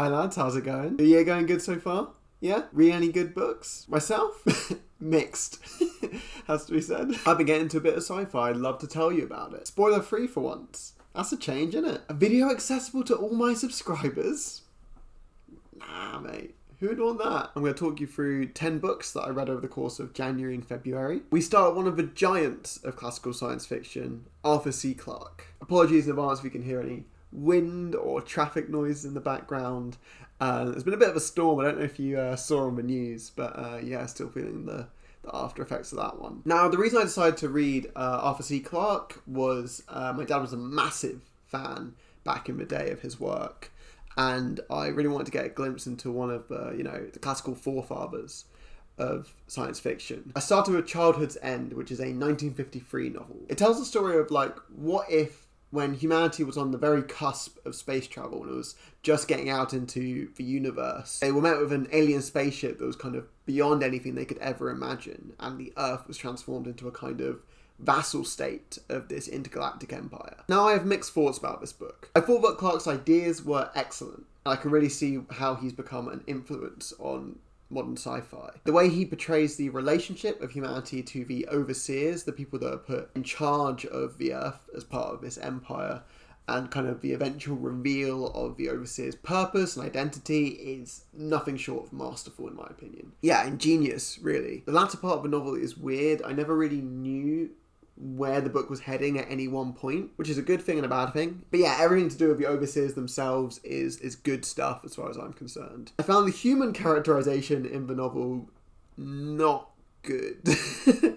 Hi lads, how's it going? The year going good so far? Yeah? Read any good books? Myself? Mixed. Has to be said. I've been getting into a bit of sci-fi. I'd love to tell you about it. Spoiler free for once. That's a change, isn't it? A video accessible to all my subscribers? Nah, mate. Who would want that? I'm going to talk you through 10 books that I read over the course of January and February. We start with one of the giants of classical science fiction, Arthur C. Clarke. Apologies in advance if you can hear any wind or traffic noise in the background. There's been a bit of a storm. I don't know if you saw on the news, but yeah, still feeling the after effects of that one. Now, the reason I decided to read Arthur C. Clarke was my dad was a massive fan back in the day of his work. And I really wanted to get a glimpse into one of the classical forefathers of science fiction. I started with Childhood's End, which is a 1953 novel. It tells the story of what if when humanity was on the very cusp of space travel and it was just getting out into the universe, they were met with an alien spaceship that was kind of beyond anything they could ever imagine, and the Earth was transformed into a kind of vassal state of this intergalactic empire. Now, I have mixed thoughts about this book. I thought that Clarke's ideas were excellent. I can really see how he's become an influence on modern sci-fi. The way he portrays the relationship of humanity to the overseers, the people that are put in charge of the Earth as part of this empire, and kind of the eventual reveal of the overseer's purpose and identity is nothing short of masterful, in my opinion. Yeah, ingenious, really. The latter part of the novel is weird. I never really knew where the book was heading at any one point, which is a good thing and a bad thing. But yeah, everything to do with the overseers themselves is good stuff as far as I'm concerned. I found the human characterization in the novel not good.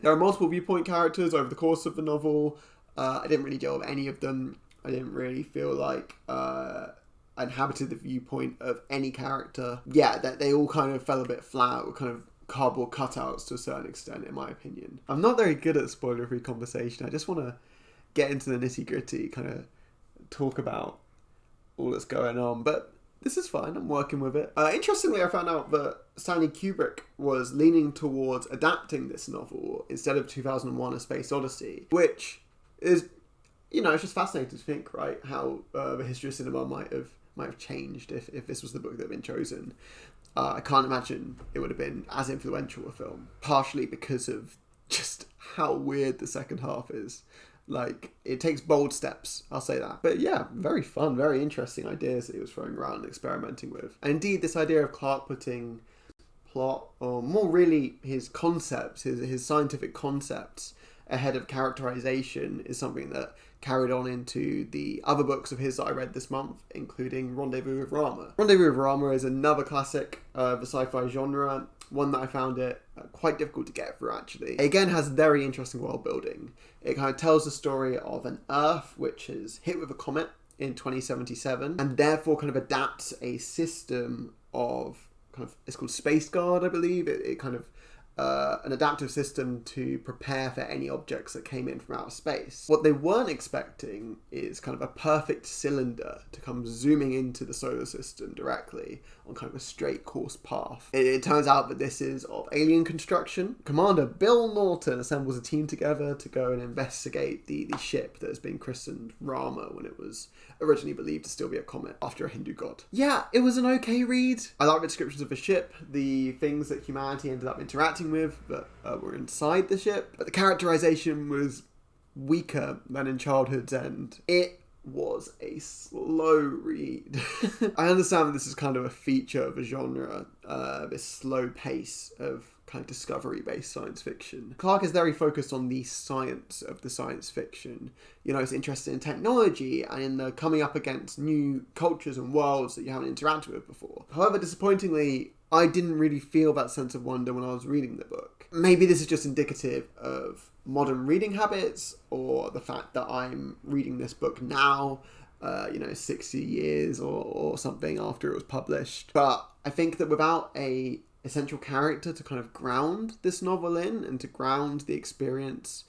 There are multiple viewpoint characters over the course of the novel. I didn't really deal with any of them. I didn't really feel like I inhabited the viewpoint of any character. Yeah, that they all kind of fell a bit flat, or kind of cardboard cutouts to a certain extent, in my opinion. I'm not very good at spoiler-free conversation. I just want to get into the nitty-gritty, kind of talk about all that's going on. But this is fine. I'm working with it. Interestingly, I found out that Stanley Kubrick was leaning towards adapting this novel instead of 2001: A Space Odyssey, which is, it's just fascinating to think, right, how the history of cinema might have changed if this was the book that had been chosen. I can't imagine it would have been as influential a film, partially because of just how weird the second half is. It takes bold steps, I'll say that. But yeah, very fun, very interesting ideas that he was throwing around and experimenting with. And indeed, this idea of Clarke putting plot, or more really his concepts, his scientific concepts, ahead of characterization is something that carried on into the other books of his that I read this month, including Rendezvous with Rama. Rendezvous with Rama is another classic of the sci-fi genre, one that I found it quite difficult to get through, actually. It again has very interesting world building. It kind of tells the story of an Earth which is hit with a comet in 2077, and therefore kind of adapts a system of it's called Space Guard, I believe. It kind of an adaptive system to prepare for any objects that came in from outer space. What they weren't expecting is kind of a perfect cylinder to come zooming into the solar system directly on kind of a straight course path. It turns out that this is of alien construction. Commander Bill Norton assembles a team together to go and investigate the ship that has been christened Rama when it was originally believed to still be a comet after a Hindu god. Yeah, it was an okay read. I like the descriptions of the ship, the things that humanity ended up interacting with that were inside the ship, but the characterization was weaker than in Childhood's End. It was a slow read. I understand that this is kind of a feature of a genre, this slow pace of kind of discovery-based science fiction. Clarke is very focused on the science of the science fiction. It's interested in technology and in the coming up against new cultures and worlds that you haven't interacted with before. However, disappointingly, I didn't really feel that sense of wonder when I was reading the book. Maybe this is just indicative of modern reading habits, or the fact that I'm reading this book now, 60 years or something after it was published. But I think that without a essential character to kind of ground this novel in and to ground the experience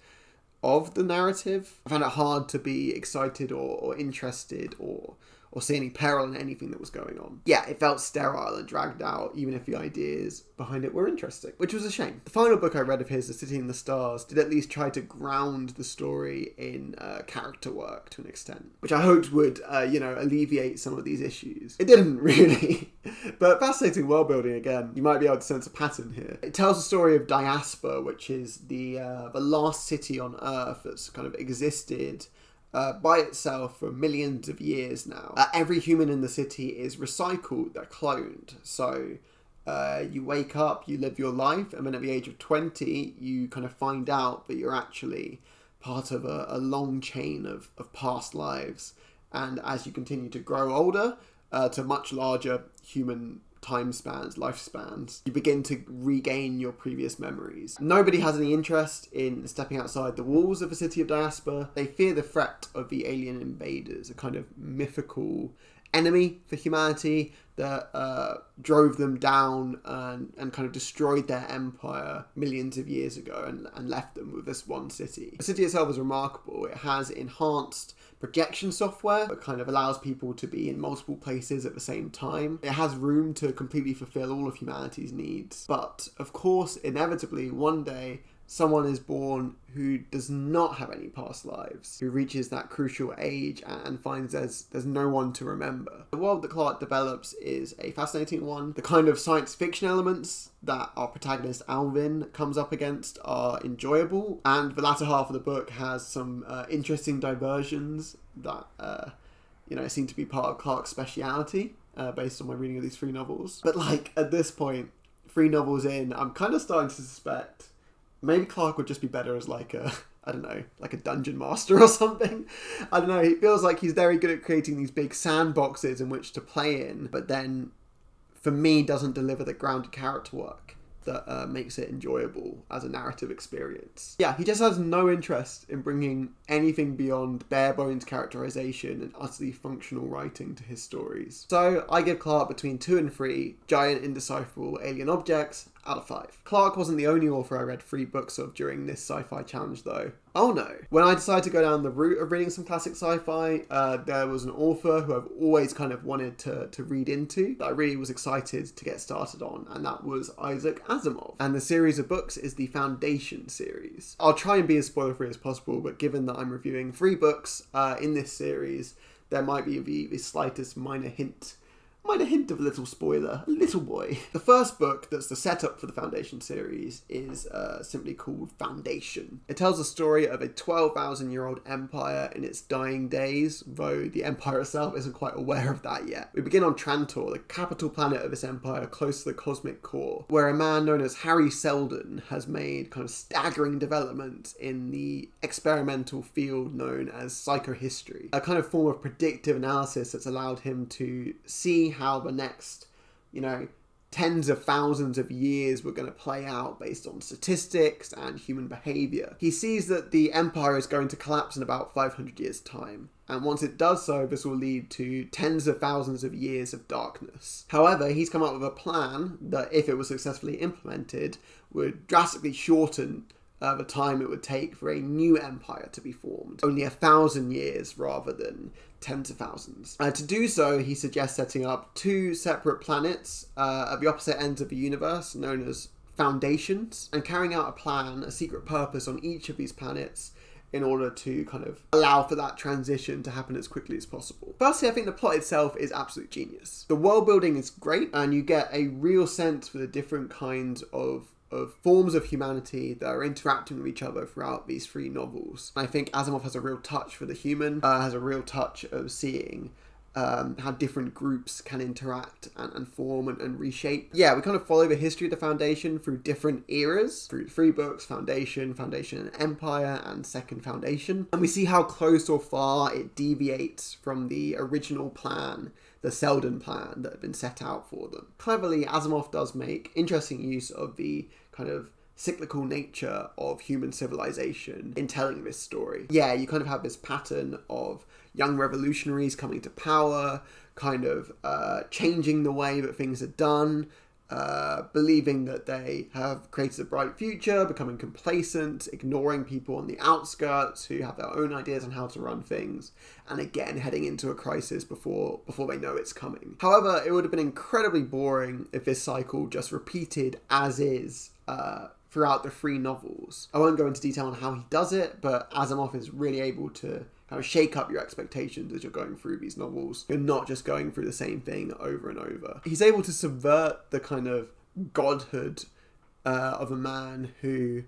of the narrative, I found it hard to be excited or interested or or see any peril in anything that was going on. Yeah, it felt sterile and dragged out, even if the ideas behind it were interesting, which was a shame. The final book I read of his, The City in the Stars, did at least try to ground the story in character work to an extent, which I hoped would, alleviate some of these issues. It didn't really, but fascinating world building again. You might be able to sense a pattern here. It tells the story of Diaspora, which is the last city on Earth that's kind of existed by itself for millions of years now. Every human in the city is recycled, they're cloned. So you wake up, you live your life, and then at the age of 20, you kind of find out that you're actually part of a long chain of past lives. And as you continue to grow older, to much larger human lifespans, you begin to regain your previous memories. Nobody has any interest in stepping outside the walls of the city of Diaspora. They fear the threat of the alien invaders, a kind of mythical enemy for humanity that drove them down and kind of destroyed their empire millions of years ago and left them with this one city. The city itself is remarkable. It has enhanced projection software that kind of allows people to be in multiple places at the same time. It has room to completely fulfill all of humanity's needs. But of course, inevitably, one day, someone is born who does not have any past lives, who reaches that crucial age and finds there's no one to remember. The world that Clarke develops is a fascinating one. The kind of science fiction elements that our protagonist Alvin comes up against are enjoyable, and the latter half of the book has some interesting diversions that seem to be part of Clarke's speciality, based on my reading of these 3 novels. But at this point, 3 novels in, I'm kind of starting to suspect maybe Clarke would just be better as like a dungeon master or something. I don't know, he feels like he's very good at creating these big sandboxes in which to play in, but then, for me, doesn't deliver the grounded character work that makes it enjoyable as a narrative experience. Yeah, he just has no interest in bringing anything beyond bare bones characterization and utterly functional writing to his stories. So I give Clarke between 2 and 3 giant indecipherable alien objects out of 5. Clarke wasn't the only author I read 3 books of during this sci-fi challenge though. Oh no. When I decided to go down the route of reading some classic sci-fi, there was an author who I've always kind of wanted to read into, that I really was excited to get started on, and that was Isaac Asimov. And the series of books is the Foundation series. I'll try and be as spoiler-free as possible, but given that I'm reviewing 3 books in this series, there might be the slightest minor hint of a little spoiler, a little boy. The first book that's the setup for the Foundation series is simply called Foundation. It tells the story of a 12,000-year-old empire in its dying days, though the empire itself isn't quite aware of that yet. We begin on Trantor, the capital planet of this empire close to the cosmic core, where a man known as Harry Seldon has made kind of staggering developments in the experimental field known as psychohistory, a kind of form of predictive analysis that's allowed him to see how the next, tens of thousands of years were going to play out based on statistics and human behaviour. He sees that the empire is going to collapse in about 500 years' time, and once it does so, this will lead to tens of thousands of years of darkness. However, he's come up with a plan that, if it was successfully implemented, would drastically shorten the time it would take for a new empire to be formed. Only 1,000 years rather than tens of thousands. To do so, he suggests setting up 2 separate planets at the opposite ends of the universe, known as Foundations, and carrying out a plan, a secret purpose on each of these planets in order to kind of allow for that transition to happen as quickly as possible. Firstly, I think the plot itself is absolute genius. The world building is great, and you get a real sense for the different kinds of forms of humanity that are interacting with each other throughout these 3 novels. I think Asimov has a real touch for the human, has a real touch of seeing how different groups can interact and form and reshape. Yeah, we kind of follow the history of the Foundation through different eras, through 3 books, Foundation and Empire, and Second Foundation. And we see how close or far it deviates from the original plan, the Seldon plan that had been set out for them. Cleverly, Asimov does make interesting use of the kind of cyclical nature of human civilization in telling this story. Yeah, you kind of have this pattern of young revolutionaries coming to power, kind of changing the way that things are done, believing that they have created a bright future, becoming complacent, ignoring people on the outskirts who have their own ideas on how to run things, and again heading into a crisis before they know it's coming. However, it would have been incredibly boring if this cycle just repeated as is throughout the 3 novels. I won't go into detail on how he does it, but Asimov is really able to kind of shake up your expectations as you're going through these novels. You're not just going through the same thing over and over. He's able to subvert the kind of godhood of a man who,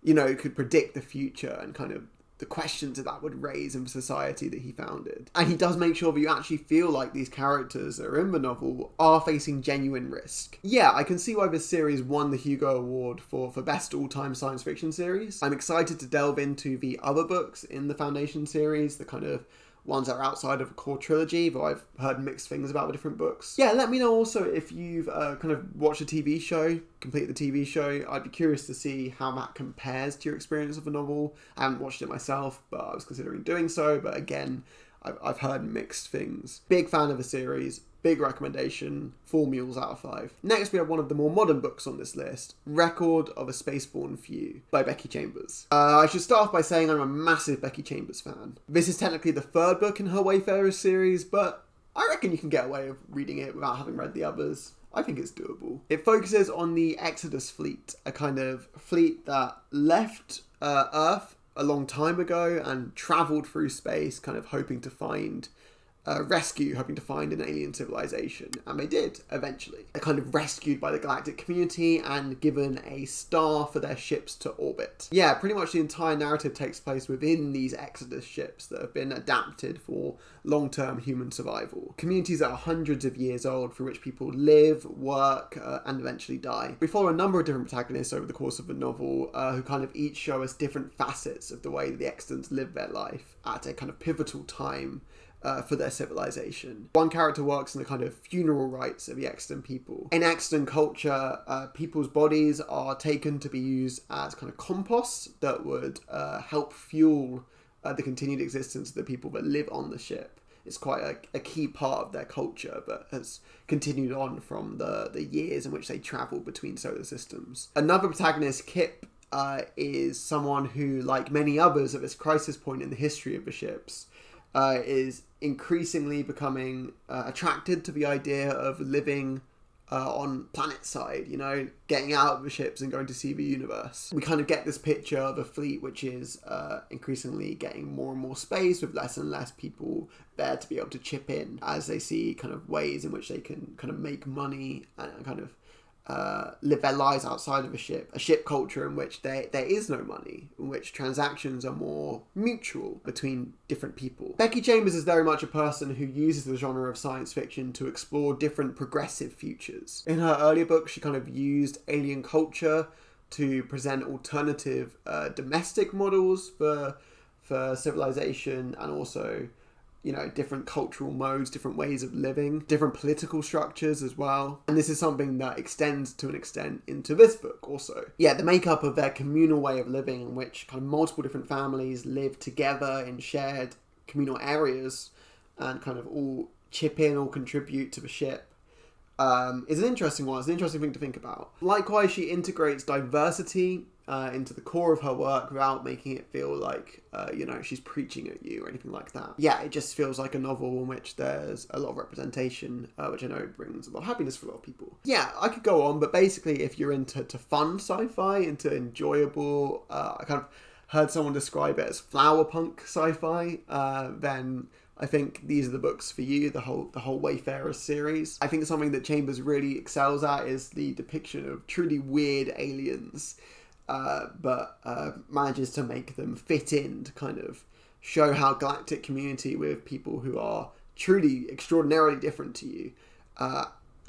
you know, could predict the future and kind of the questions that would raise in the society that he founded. And he does make sure that you actually feel like these characters that are in the novel are facing genuine risk. Yeah, I can see why this series won the Hugo Award for Best All-Time Science Fiction Series. I'm excited to delve into the other books in the Foundation series, the kind of ones that are outside of a core trilogy, though I've heard mixed things about the different books. Yeah, let me know also if you've kind of watched a TV show, completed the TV show. I'd be curious to see how that compares to your experience of the novel. I haven't watched it myself, but I was considering doing so. But again, I've heard mixed things. Big fan of the series. Big recommendation, 4 mules out of 5. Next, we have one of the more modern books on this list, Record of a Spaceborn Few by Becky Chambers. I should start off by saying I'm a massive Becky Chambers fan. This is technically the 3rd book in her Wayfarers series, but I reckon you can get away with reading it without having read the others. I think it's doable. It focuses on the Exodus fleet, a kind of fleet that left Earth a long time ago and travelled through space, kind of hoping to find hoping to find an alien civilization, and they did eventually. They're kind of rescued by the galactic community and given a star for their ships to orbit. Yeah, pretty much the entire narrative takes place within these Exodus ships that have been adapted for long-term human survival. Communities that are hundreds of years old, through which people live, work, and eventually die. We follow a number of different protagonists over the course of the novel who kind of each show us different facets of the way that the Exodus live their life at a kind of pivotal time for their civilization. One character works in the kind of funeral rites of the Exton people. In Exton culture, people's bodies are taken to be used as kind of compost that would help fuel the continued existence of the people that live on the ship. It's quite a key part of their culture, but has continued on from the years in which they travel between solar systems. Another protagonist, Kip, is someone who, like many others at this crisis point in the history of the ships, is increasingly becoming attracted to the idea of living on planet side, you know, getting out of the ships and going to see the universe. We kind of get this picture of a fleet which is increasingly getting more and more space with less and less people there to be able to chip in as they see kind of ways in which they can kind of make money and kind of live their lives outside of a ship culture in which there is no money, in which transactions are more mutual between different people. Becky Chambers is very much a person who uses the genre of science fiction to explore different progressive futures. In her earlier books, she kind of used alien culture to present alternative domestic models for civilization, and also, you know, different cultural modes, different ways of living, different political structures as well. And this is something that extends to an extent into this book also. Yeah, the makeup of their communal way of living, in which kind of multiple different families live together in shared communal areas and kind of all chip in or contribute to the ship, is an interesting one. It's an interesting thing to think about. Likewise, she integrates diversity into the core of her work without making it feel like, she's preaching at you or anything like that. Yeah, it just feels like a novel in which there's a lot of representation, which I know brings a lot of happiness for a lot of people. Yeah, I could go on, but basically if you're into fun sci-fi, into enjoyable, I kind of heard someone describe it as flower punk sci-fi, then I think these are the books for you, the whole Wayfarers series. I think something that Chambers really excels at is the depiction of truly weird aliens, but manages to make them fit in to kind of show how galactic community with people who are truly extraordinarily different to you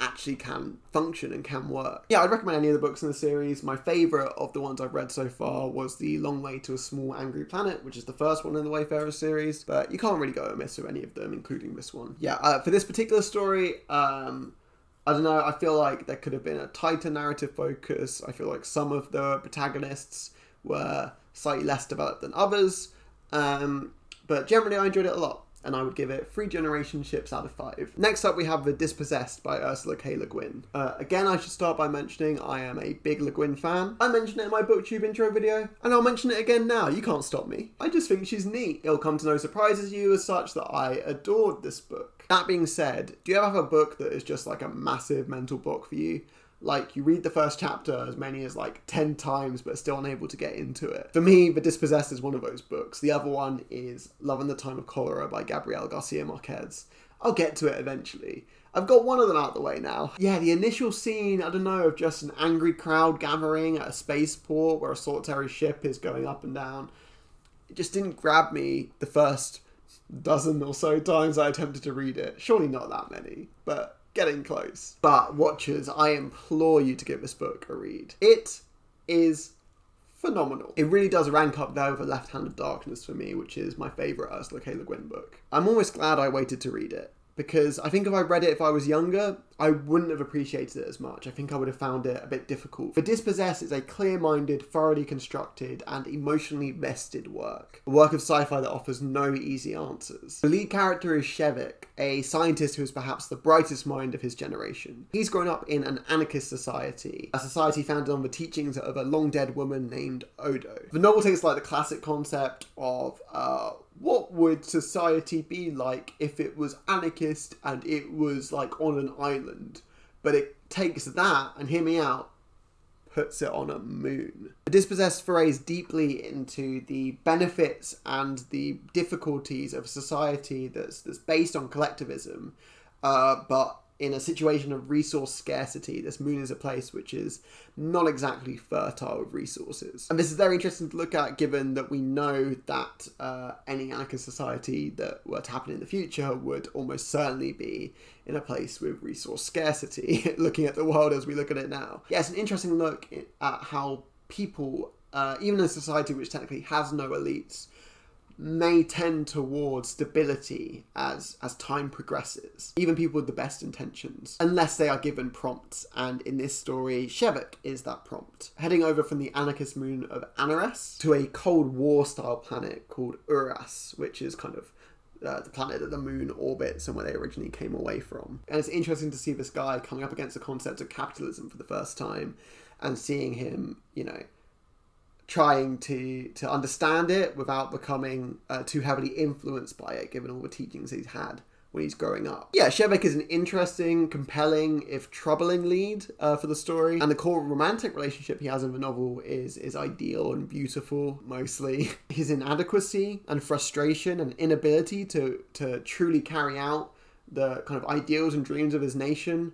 actually can function and can work. Yeah, I'd recommend any of the books in the series. My favourite of the ones I've read so far was The Long Way to a Small Angry Planet, which is the first one in the Wayfarers series, but you can't really go amiss with any of them, including this one. Yeah, for this particular story, I don't know, I feel like there could have been a tighter narrative focus. I feel like some of the protagonists were slightly less developed than others, but generally I enjoyed it a lot. and I would give it 3 generation ships out of 5. Next up we have The Dispossessed by Ursula K. Le Guin. Again, I should start by mentioning I am a big Le Guin fan. I mentioned it in my BookTube intro video, and I'll mention it again now. You can't stop me. I just think she's neat. It'll come to no surprises to you as such that I adored this book. That being said, do you ever have a book that is just like a massive mental block for you? Like, you read the first chapter as many as like 10 times but still unable to get into it. For me, The Dispossessed is one of those books. The other one is Love in the Time of Cholera by Gabriel Garcia Marquez. I'll get to it eventually. I've got one of them out of the way now. Yeah, the initial scene, I don't know, of just an angry crowd gathering at a spaceport where a solitary ship is going up and down. It just didn't grab me the first dozen or so times I attempted to read it. Surely not that many, but getting close. But watchers, I implore you to give this book a read. It is phenomenal. It really does rank up there with The Left Hand of Darkness for me, which is my favourite Ursula K. Le Guin book. I'm almost glad I waited to read it, because I think if I read it if I was younger, I wouldn't have appreciated it as much. I think I would have found it a bit difficult. The Dispossessed is a clear-minded, thoroughly constructed, and emotionally vested work. A work of sci-fi that offers no easy answers. The lead character is Shevik, a scientist who is perhaps the brightest mind of his generation. He's grown up in an anarchist society, a society founded on the teachings of a long-dead woman named Odo. The novel takes like the classic concept of what would society be like if it was anarchist and it was like on an island? But it takes that, and hear me out, puts it on a moon. The Dispossessed forays deeply into the benefits and the difficulties of a society that's based on collectivism, but in a situation of resource scarcity. This moon is a place which is not exactly fertile with resources. And this is very interesting to look at, given that we know that any anarchist society that were to happen in the future would almost certainly be in a place with resource scarcity, looking at the world as we look at it now. Yeah, it's an interesting look at how people, even in a society which technically has no elites, may tend towards stability as time progresses. Even people with the best intentions, unless they are given prompts, and in this story, Shevik is that prompt. Heading over from the anarchist moon of Anares to a Cold War style planet called Uras, which is kind of the planet that the moon orbits and where they originally came away from. And it's interesting to see this guy coming up against the concept of capitalism for the first time, and seeing him, you know, trying to understand it without becoming too heavily influenced by it, given all the teachings he's had when he's growing up. Yeah, Shevik is an interesting, compelling, if troubling lead for the story, and the core romantic relationship he has in the novel is ideal and beautiful, mostly. His inadequacy and frustration and inability to truly carry out the kind of ideals and dreams of his nation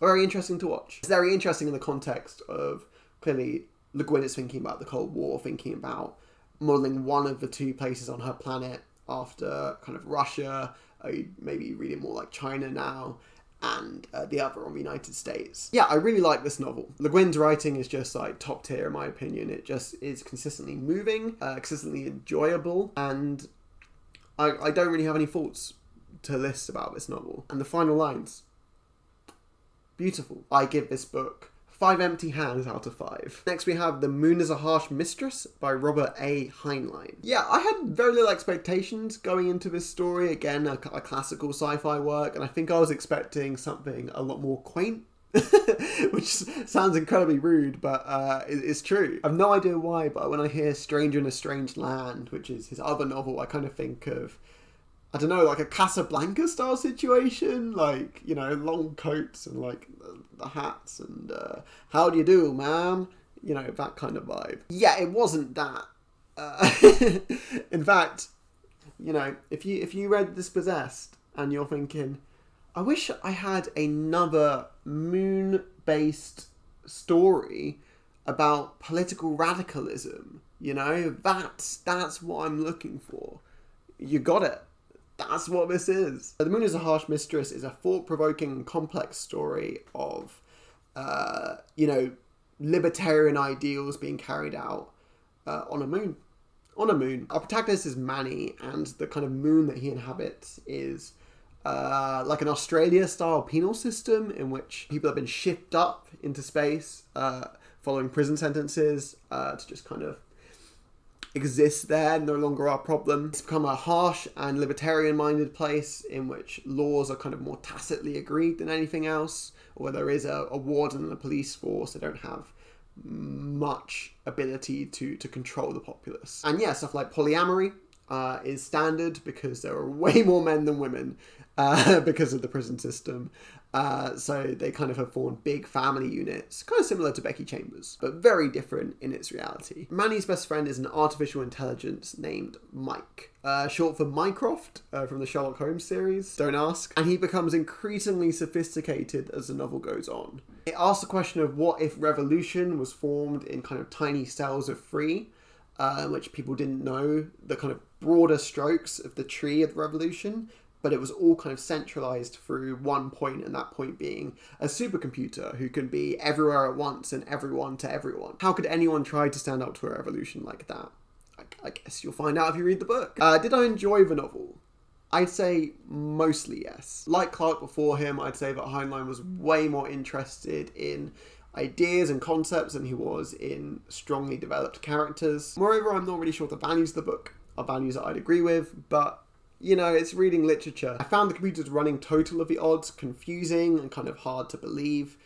are very interesting to watch. It's very interesting in the context of, clearly, Le Guin is thinking about the Cold War, thinking about modelling one of the two places on her planet after kind of Russia, maybe reading more like China now, and the other on the United States. Yeah, I really like this novel. Le Guin's writing is just like top tier in my opinion. It just is consistently moving, consistently enjoyable, and I don't really have any faults to list about this novel. And the final lines, beautiful. I give this book 5 empty hands out of 5. Next we have The Moon is a Harsh Mistress by Robert A. Heinlein. Yeah, I had very little expectations going into this story. Again, a classical sci-fi work, and I think I was expecting something a lot more quaint, which sounds incredibly rude, but it's true. I have no idea why, but when I hear Stranger in a Strange Land, which is his other novel, I kind of think of, I don't know, like a Casablanca style situation, like, you know, long coats and like the hats and how do you do, ma'am? You know, that kind of vibe. Yeah, it wasn't that. In fact, you know, if you read Dispossessed and you're thinking, I wish I had another moon-based story about political radicalism, you know, that's what I'm looking for. You got it. That's what this is. The Moon is a Harsh Mistress is a thought-provoking, complex story of, you know, libertarian ideals being carried out on a moon. On a moon. Our protagonist is Manny, and the kind of moon that he inhabits is like an Australia-style penal system in which people have been shipped up into space following prison sentences to just kind of exists there no longer our problem. It's become a harsh and libertarian-minded place in which laws are kind of more tacitly agreed than anything else, or where there is a warden and a police force that don't have much ability to control the populace. And yeah, stuff like polyamory is standard because there are way more men than women because of the prison system. So they kind of have formed big family units, kind of similar to Becky Chambers, but very different in its reality. Manny's best friend is an artificial intelligence named Mike, short for Mycroft from the Sherlock Holmes series, don't ask. And he becomes increasingly sophisticated as the novel goes on. It asks the question of what if revolution was formed in kind of tiny cells of free, which people didn't know the kind of broader strokes of the tree of the revolution, but it was all kind of centralized through one point, and that point being a supercomputer who can be everywhere at once and everyone to everyone. How could anyone try to stand up to a revolution like that? I guess you'll find out if you read the book. Did I enjoy the novel? I'd say mostly yes. Like Clarke before him, I'd say that Heinlein was way more interested in ideas and concepts than he was in strongly developed characters. Moreover, I'm not really sure the values of the book are values that I'd agree with, but you know, it's reading literature. I found the computer's running total of the odds confusing and kind of hard to believe.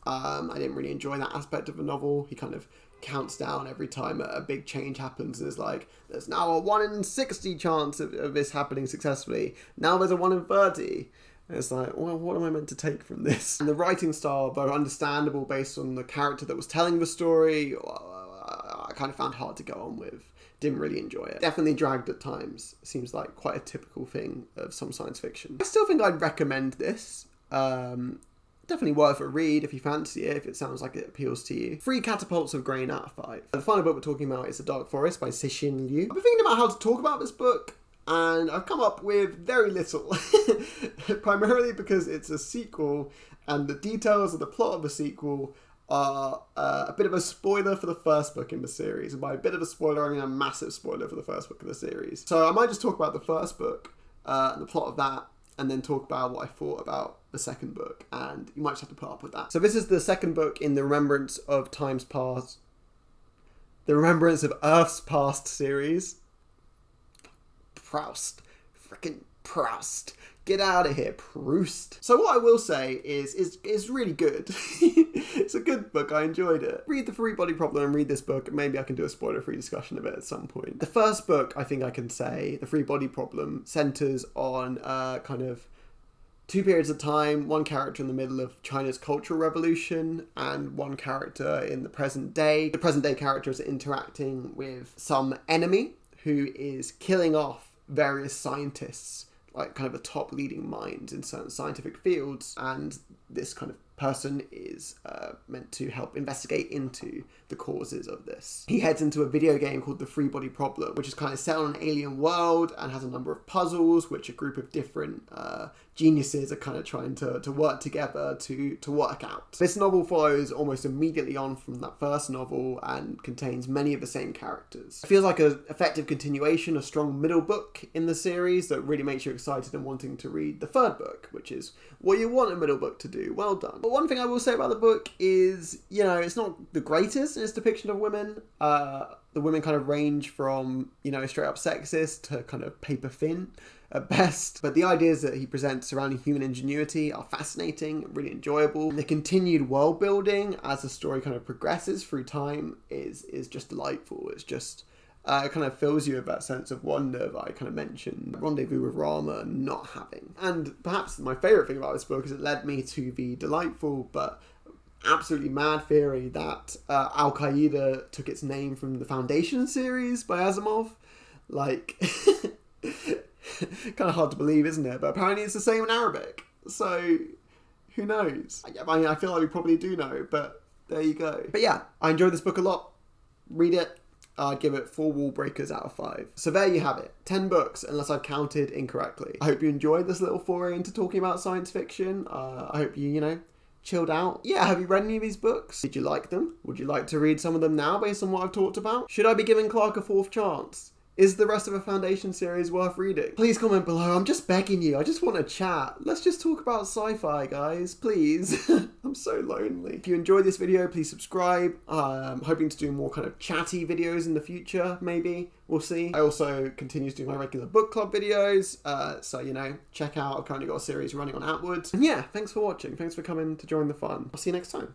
I didn't really enjoy that aspect of the novel. He kind of counts down every time a big change happens and is like, there's now a 1 in 60 chance of this happening successfully. Now there's a 1 in 30. And it's like, well, what am I meant to take from this? And the writing style, though understandable based on the character that was telling the story, I kind of found hard to go on with. Didn't really enjoy it. Definitely dragged at times. Seems like quite a typical thing of some science fiction. I still think I'd recommend this. Definitely worth a read if you fancy it, if it sounds like it appeals to you. 3 catapults of grain out of 5. The final book we're talking about is The Dark Forest by Cixin Liu. I've been thinking about how to talk about this book, and I've come up with very little. Primarily because it's a sequel, and the details of the plot of the sequel are a bit of a spoiler for the first book in the series. And by a bit of a spoiler, I mean a massive spoiler for the first book of the series. So I might just talk about the first book and the plot of that, and then talk about what I thought about the second book. And you might just have to put up with that. So this is the second book in the Remembrance of Times Past, the Remembrance of Earth's Past series. Proust. Frickin' Proust. Get out of here, Proust. So what I will say is really good. It's a good book. I enjoyed it. Read The Free Body Problem and read this book. Maybe I can do a spoiler-free discussion of it at some point. The first book, I think I can say, The Free Body Problem, centers on kind of 2 periods of time, one character in the middle of China's Cultural Revolution and one character in the present day. The present day character is interacting with some enemy who is killing off various scientists, like kind of the top leading minds in certain scientific fields, and this kind of person is meant to help investigate into the causes of this. He heads into a video game called The Free Body Problem, which is kind of set on an alien world and has a number of puzzles which a group of different geniuses are kind of trying to work together to work out. This novel follows almost immediately on from that first novel and contains many of the same characters. It feels like an effective continuation, a strong middle book in the series that really makes you excited and wanting to read the third book, which is what you want a middle book to do. Well done. But one thing I will say about the book is, you know, it's not the greatest in its depiction of women. The women kind of range from, you know, straight up sexist to kind of paper thin at best. But the ideas that he presents surrounding human ingenuity are fascinating, really enjoyable. The continued world building as the story kind of progresses through time is just delightful. It's just, it kind of fills you with that sense of wonder that I kind of mentioned Rendezvous with Rama not having. And perhaps my favourite thing about this book is it led me to the delightful but absolutely mad theory that Al-Qaeda took its name from the Foundation series by Asimov. Like, kind of hard to believe, isn't it? But apparently it's the same in Arabic. So, who knows? I mean, I feel like we probably do know, but there you go. But yeah, I enjoyed this book a lot. Read it. I'd give it 4 wall breakers out of 5. So there you have it. 10 books, unless I've counted incorrectly. I hope you enjoyed this little foray into talking about science fiction. I hope you know, chilled out. Yeah, have you read any of these books? Did you like them? Would you like to read some of them now based on what I've talked about? Should I be giving Clarke a 4th chance? Is the rest of a Foundation series worth reading? Please comment below. I'm just begging you. I just want to chat. Let's just talk about sci-fi, guys. Please. I'm so lonely. If you enjoyed this video, please subscribe. I'm hoping to do more kind of chatty videos in the future, maybe. We'll see. I also continue to do my regular book club videos. So, you know, check out. I've currently got a series running on Outwards. And yeah, thanks for watching. Thanks for coming to join the fun. I'll see you next time.